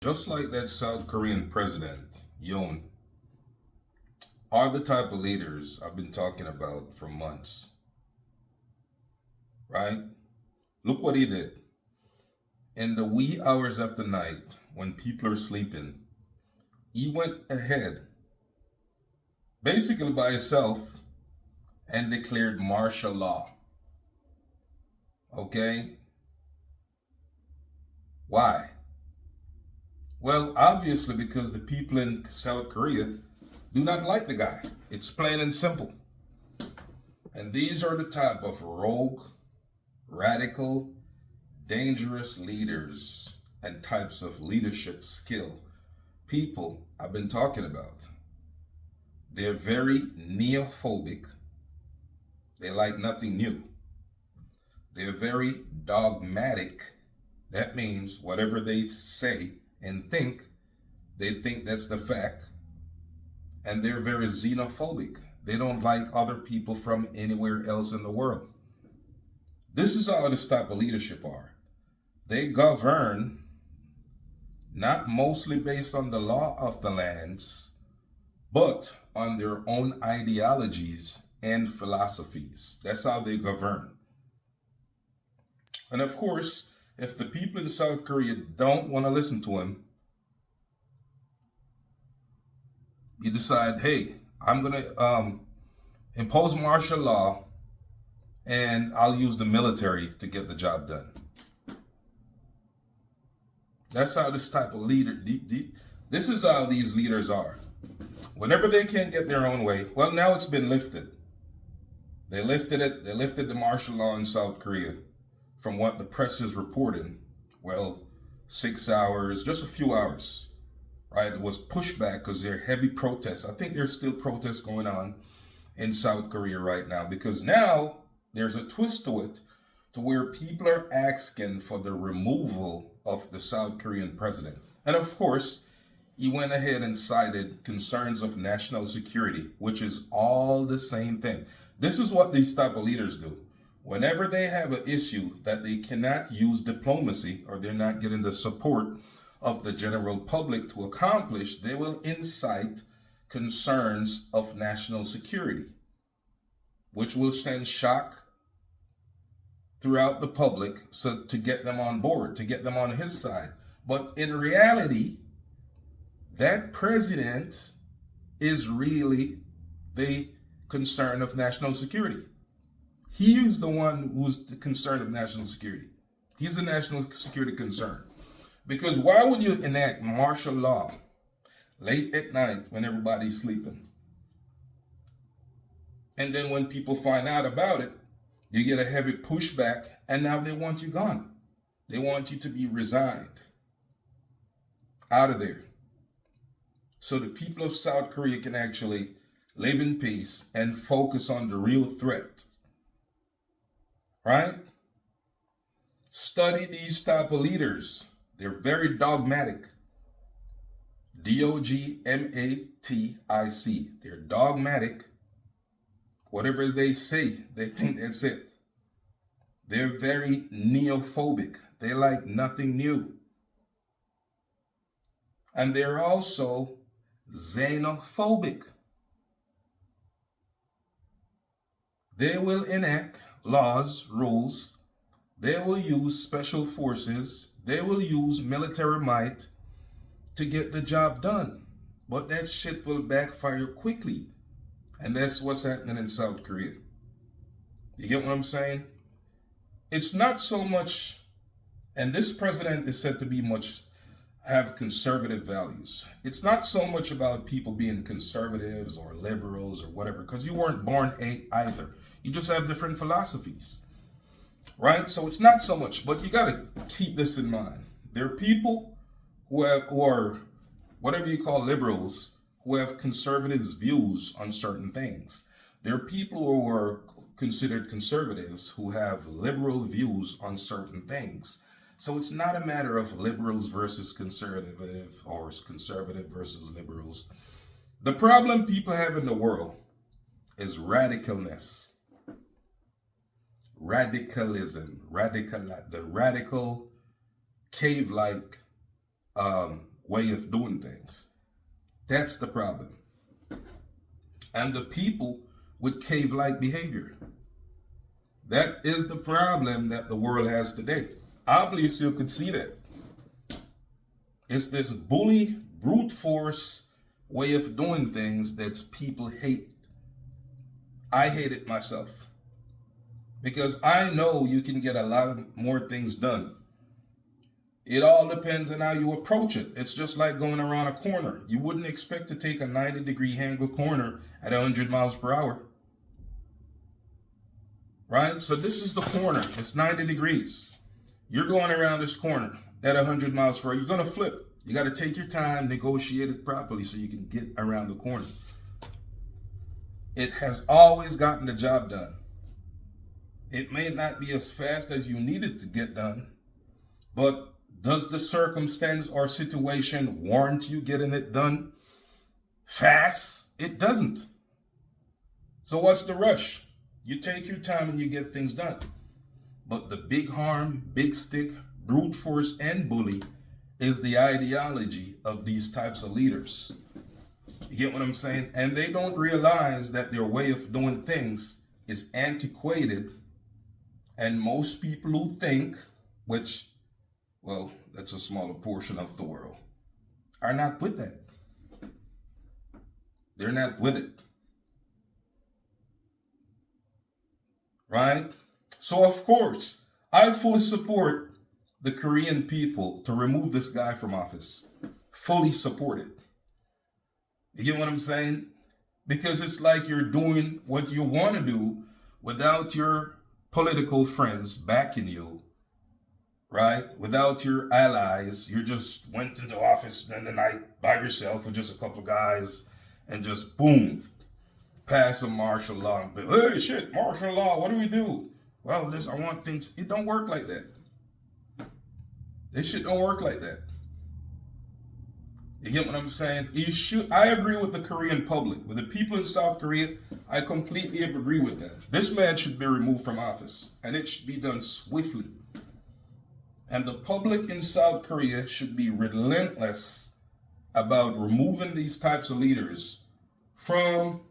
Just like that South Korean president, Yoon, are the type of leaders I've been talking about for months, right? Look what he did. In the wee hours of the night, when people are sleeping, he went ahead, basically by himself, and declared martial law. Okay? Why? Well, obviously, because the people in South Korea do not like the guy. It's plain and simple. And these are the type of rogue, radical, dangerous leaders and types of leadership skill people I've been talking about. They're very neophobic. They like nothing new. They're very dogmatic. That means whatever they say and think, they think that's the fact. And they're very xenophobic. They don't like other people from anywhere else in the world. This is how this type of leadership are. They govern not mostly based on the law of the lands, but on their own ideologies and philosophies. That's how they govern. And of course, if the people in South Korea don't want to listen to him, you decide, hey, I'm going to impose martial law and I'll use the military to get the job done. That's how this type of leader, this is how these leaders are. Whenever they can't get their own way, well, now it's been lifted. They lifted it, they lifted the martial law in South Korea from what the press is reporting. Well, 6 hours, just a few hours, right? It was pushed back because there are heavy protests. I think there's still protests going on in South Korea right now because now there's a twist to it to where people are asking for the removal of the South Korean president. And of course, he went ahead and cited concerns of national security, which is all the same thing. This is what these type of leaders do. Whenever they have an issue that they cannot use diplomacy or they're not getting the support of the general public to accomplish, they will incite concerns of national security, which will send shock throughout the public so to get them on board, to get them on his side. But in reality, that president is really the concern of national security. He is the one who's the concern of national security. He's the national security concern. Because why would you enact martial law late at night when everybody's sleeping? And then when people find out about it, you get a heavy pushback, and now they want you gone. They want you to be resigned, out of there. So the people of South Korea can actually live in peace and focus on the real threat. Right? Study these type of leaders. They're very dogmatic. Dogmatic. They're dogmatic. Whatever they say, they think that's it. They're very neophobic. They like nothing new. And they're also xenophobic. They will enact laws, rules. They will use special forces. They will use military might to get the job done. But that shit will backfire quickly. And that's what's happening in South Korea. You get what I'm saying? It's not so much, and this president is said to be have conservative values. It's not so much about people being conservatives or liberals or whatever, because you weren't born either. You just have different philosophies, right? So it's not so much, but you got to keep this in mind. There are people who are whatever you call liberals, who have conservative views on certain things. There are people who are considered conservatives who have liberal views on certain things. So it's not a matter of liberals versus conservative or conservative versus liberals. The problem people have in the world is radicalness, radicalism, the radical cave-like way of doing things. That's the problem. And the people with cave-like behavior. That is the problem that the world has today. Obviously, you could see that. It's this bully, brute force way of doing things that people hate. I hate it myself. Because I know you can get a lot more things done. It all depends on how you approach it. It's just like going around a corner. You wouldn't expect to take a 90-degree angle corner at 100 miles per hour. Right? So this is the corner. It's 90 degrees. You're going around this corner at 100 miles per hour. You're going to flip. You got to take your time, negotiate it properly so you can get around the corner. It has always gotten the job done. It may not be as fast as you need it to get done, but does the circumstance or situation warrant you getting it done fast? It doesn't. So what's the rush? You take your time and you get things done. But the big harm, big stick, brute force, and bully is the ideology of these types of leaders. You get what I'm saying? And they don't realize that their way of doing things is antiquated. And most people who think, which, well, that's a smaller portion of the world, are not with that. They're not with it. Right? So, of course, I fully support the Korean people to remove this guy from office. Fully support it. You get what I'm saying? Because it's like you're doing what you want to do without your political friends backing you, right? Without your allies. You just went into office in the night by yourself with just a couple of guys and just boom, pass a martial law. Hey, shit, martial law, what do we do? Well, I want things. It don't work like that. This shit don't work like that. You get what I'm saying? I agree with the Korean public. With the people in South Korea, I completely agree with that. This man should be removed from office, and it should be done swiftly. And the public in South Korea should be relentless about removing these types of leaders from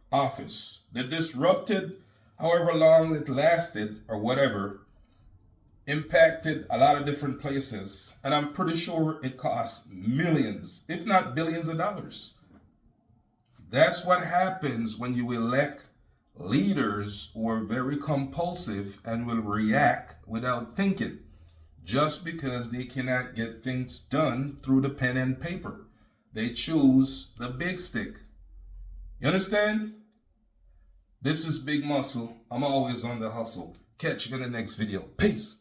office. They disrupted, however long it lasted or whatever, impacted a lot of different places, and I'm pretty sure it costs millions, if not billions of dollars. That's what happens when you elect leaders who are very compulsive and will react without thinking, just because they cannot get things done through the pen and paper. They choose the big stick. You understand? This is Big Muscle. I'm always on the hustle. Catch you in the next video. Peace.